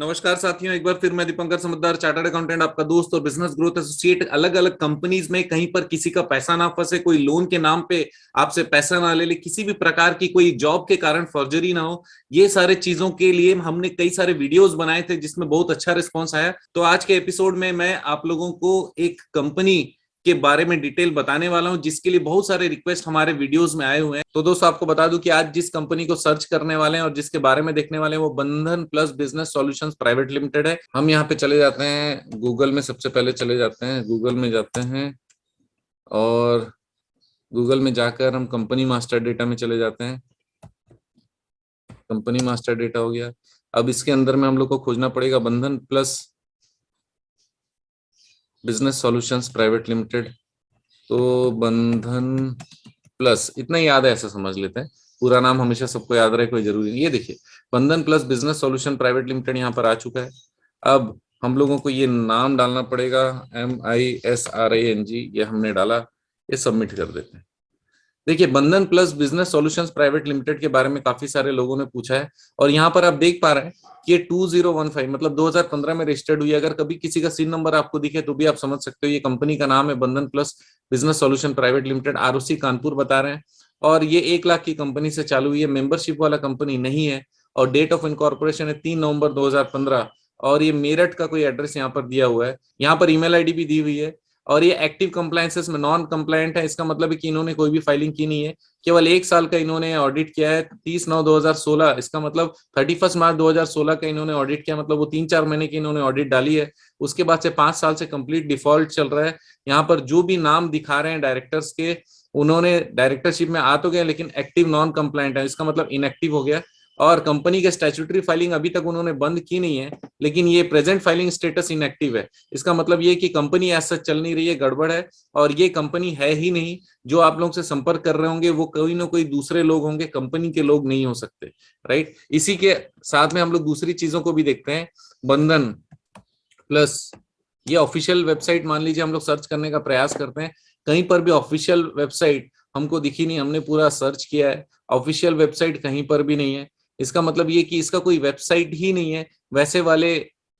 नमस्कार साथियों, एक बार फिर मैं दीपंकर समद्दार, चार्टर्ड अकाउंटेंट, आपका दोस्त और बिजनेस ग्रोथ एसोसिएट। अलग अलग कंपनीज में कहीं पर किसी का पैसा ना फंसे, कोई लोन के नाम पे आपसे पैसा ना ले ले, किसी भी प्रकार की कोई जॉब के कारण फर्जरी ना हो, ये सारे चीजों के लिए हमने कई सारे वीडियोस बनाए थे जिसमें बहुत अच्छा रिस्पॉन्स आया। तो आज के एपिसोड में मैं आप लोगों को एक कंपनी के बारे में डिटेल बताने वाला हूं जिसके लिए बहुत सारे रिक्वेस्ट हमारे वीडियोस में आए हुए हैं। तो दोस्तों, आपको बता दूं कि आज जिस कंपनी को सर्च करने वाले हैं और जिसके बारे में देखने वाले हैं वो बंधन plus business solutions private limited है। हम यहाँ पे चले जाते हैं गूगल में, सबसे पहले चले जाते हैं गूगल में, जाते हैं और गूगल में जाकर हम कंपनी मास्टर डेटा में चले जाते हैं। कंपनी मास्टर डेटा हो गया। अब इसके अंदर में हम लोग को खोजना पड़ेगा बंधन plus business solutions private limited. तो बंधन प्लस, इतना ही याद है, ऐसा समझ लेते हैं। पूरा नाम हमेशा सबको याद रहे, कोई जरूरी नहीं। ये देखिए, बंधन plus business solution private limited यहाँ पर आ चुका है। अब हम लोगों को ये नाम डालना पड़ेगा, MISRING, ये हमने डाला, ये सबमिट कर देते हैं। देखिए, बंधन plus business solutions private limited के बारे में काफी सारे लोगों ने पूछा है और यहाँ पर आप देख पा रहे हैं कि ये 2015 मतलब 2015 में रजिस्टर्ड हुई है। अगर कभी किसी का सीन नंबर आपको दिखे तो भी आप समझ सकते हो ये कंपनी का नाम है बंधन plus business solution private limited. ROC Kanpur बता रहे हैं और ये 1 लाख की कंपनी से चालू हुई है, मेंबरशिप वाला कंपनी नहीं है। और डेट ऑफ इनकॉर्पोरेशन है 3 नवंबर 2015 और ये मेरठ का कोई एड्रेस यहाँ पर दिया हुआ है। यहाँ पर ईमेल आईडी भी दी हुई है और ये एक्टिव कंप्लायंसेस में नॉन कंप्लायंट है। इसका मतलब है कि इन्होंने कोई भी फाइलिंग की नहीं है, केवल 1 साल का इन्होंने ऑडिट किया है, 30/9/2016। इसका मतलब 31 मार्च 2016 का इन्होंने ऑडिट किया, मतलब वो 3-4 महीने की इन्होंने ऑडिट डाली है। उसके बाद से 5 साल से कंप्लीट डिफॉल्ट चल रहा है। यहाँ पर जो भी नाम दिखा रहे हैं डायरेक्टर्स के, उन्होंने डायरेक्टरशिप में आ तो गए लेकिन एक्टिव नॉन कंप्लायंट है, इसका मतलब इनएक्टिव हो गया। और कंपनी के स्टैट्यूटरी फाइलिंग अभी तक उन्होंने बंद की नहीं है, लेकिन ये प्रेजेंट फाइलिंग स्टेटस इनएक्टिव है। इसका मतलब ये कि कंपनी ऐसा चल नहीं रही है, गड़बड़ है और ये कंपनी है ही नहीं। जो आप लोग से संपर्क कर रहे होंगे वो कोई ना कोई दूसरे लोग होंगे, कंपनी के लोग नहीं हो सकते, राइट। इसी के साथ में हम लोग दूसरी चीजों को भी देखते हैं। बंधन प्लस, ये ऑफिशियल वेबसाइट मान लीजिए हम लोग सर्च करने का प्रयास करते हैं, कहीं पर भी ऑफिशियल वेबसाइट हमको दिखी नहीं। हमने पूरा सर्च किया है, ऑफिशियल वेबसाइट कहीं पर भी नहीं है। इसका मतलब ये कि इसका कोई वेबसाइट ही नहीं है। वैसे वाले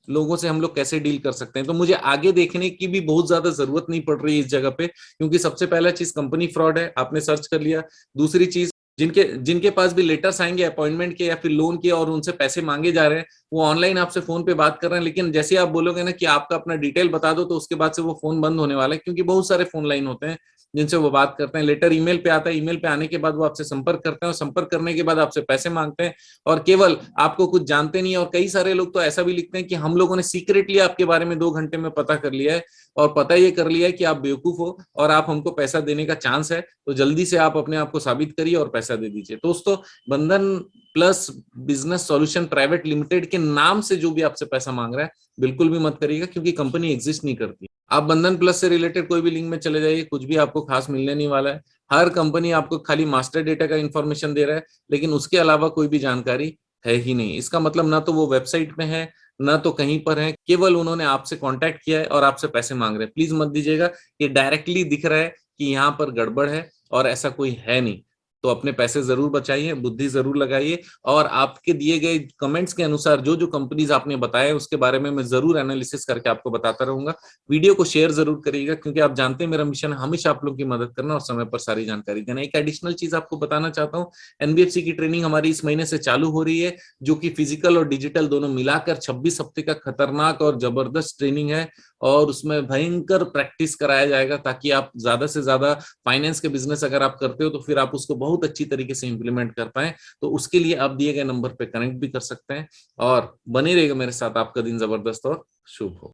लोगों से हम लोग कैसे डील कर सकते हैं? तो मुझे आगे देखने की भी बहुत ज्यादा जरूरत नहीं पड़ रही है इस जगह पे, क्योंकि सबसे पहला चीज कंपनी फ्रॉड है, आपने सर्च कर लिया। दूसरी चीज, जिनके जिनके पास भी लेटर्स आएंगे अपॉइंटमेंट के या फिर लोन के और उनसे पैसे मांगे जा रहे हैं, वो ऑनलाइन आपसे फोन पे बात कर रहे हैं, लेकिन जैसे आप बोलोगे ना कि आपका अपना डिटेल बता दो, तो उसके बाद से वो फोन बंद होने वाला है, क्योंकि बहुत सारे फोन लाइन होते हैं जिनसे वो बात करते हैं। लेटर ईमेल पे आता है, ईमेल पे आने के बाद वो आपसे संपर्क करते हैं और संपर्क करने के बाद आपसे पैसे मांगते हैं और केवल आपको कुछ जानते नहीं है। और कई सारे लोग तो ऐसा भी लिखते हैं कि हम लोगों ने सीक्रेटली आपके बारे में 2 घंटे में पता कर लिया है और पता ये कर लिया है कि आप बेवकूफ हो और आप हमको पैसा देने का चांस है, तो जल्दी से आप अपने आप को साबित करिए और पैसा दे दीजिए। दोस्तों, बंधन plus business solution private limited के नाम से जो भी आपसे पैसा मांग रहा है बिल्कुल भी मत करिएगा, क्योंकि कंपनी एग्जिस्ट नहीं करती। आप बंधन प्लस से रिलेटेड कोई भी लिंक में चले जाइए, कुछ भी आपको खास मिलने नहीं वाला है। हर कंपनी आपको खाली मास्टर डेटा का इंफॉर्मेशन दे रहा है, लेकिन उसके अलावा कोई भी जानकारी है ही नहीं। इसका मतलब ना तो वो वेबसाइट में है, ना तो कहीं पर है, केवल उन्होंने आपसे कांटेक्ट किया है और आपसे पैसे मांग रहे हैं। प्लीज मत दीजिएगा, ये डायरेक्टली दिख रहा है कि यहाँ पर गड़बड़ है और ऐसा कोई है नहीं। तो अपने पैसे जरूर बचाइए, बुद्धि जरूर लगाइए और आपके दिए गए कमेंट्स के अनुसार जो जो कंपनीज आपने बताया उसके बारे में मैं जरूर एनालिसिस करके आपको बताता रहूंगा। वीडियो को शेयर जरूर करिएगा, क्योंकि आप जानते हैं मेरा मिशन हमेशा आप लोगों की मदद करना और समय पर सारी जानकारी देना। एक एडिशनल चीज आपको बताना चाहता हूँ, NBFC की ट्रेनिंग हमारी इस महीने से चालू हो रही है, जो कि फिजिकल और डिजिटल दोनों मिलाकर 26 हफ्ते का खतरनाक और जबरदस्त ट्रेनिंग है और उसमें भयंकर प्रैक्टिस कराया जाएगा, ताकि आप ज्यादा से ज्यादा फाइनेंस के बिजनेस अगर आप करते हो तो फिर आप उसको बहुत अच्छी तरीके से इंप्लीमेंट कर पाए। तो उसके लिए आप दिए गए नंबर पे कनेक्ट भी कर सकते हैं और बने रहेगा मेरे साथ। आपका दिन जबरदस्त और शुभ हो।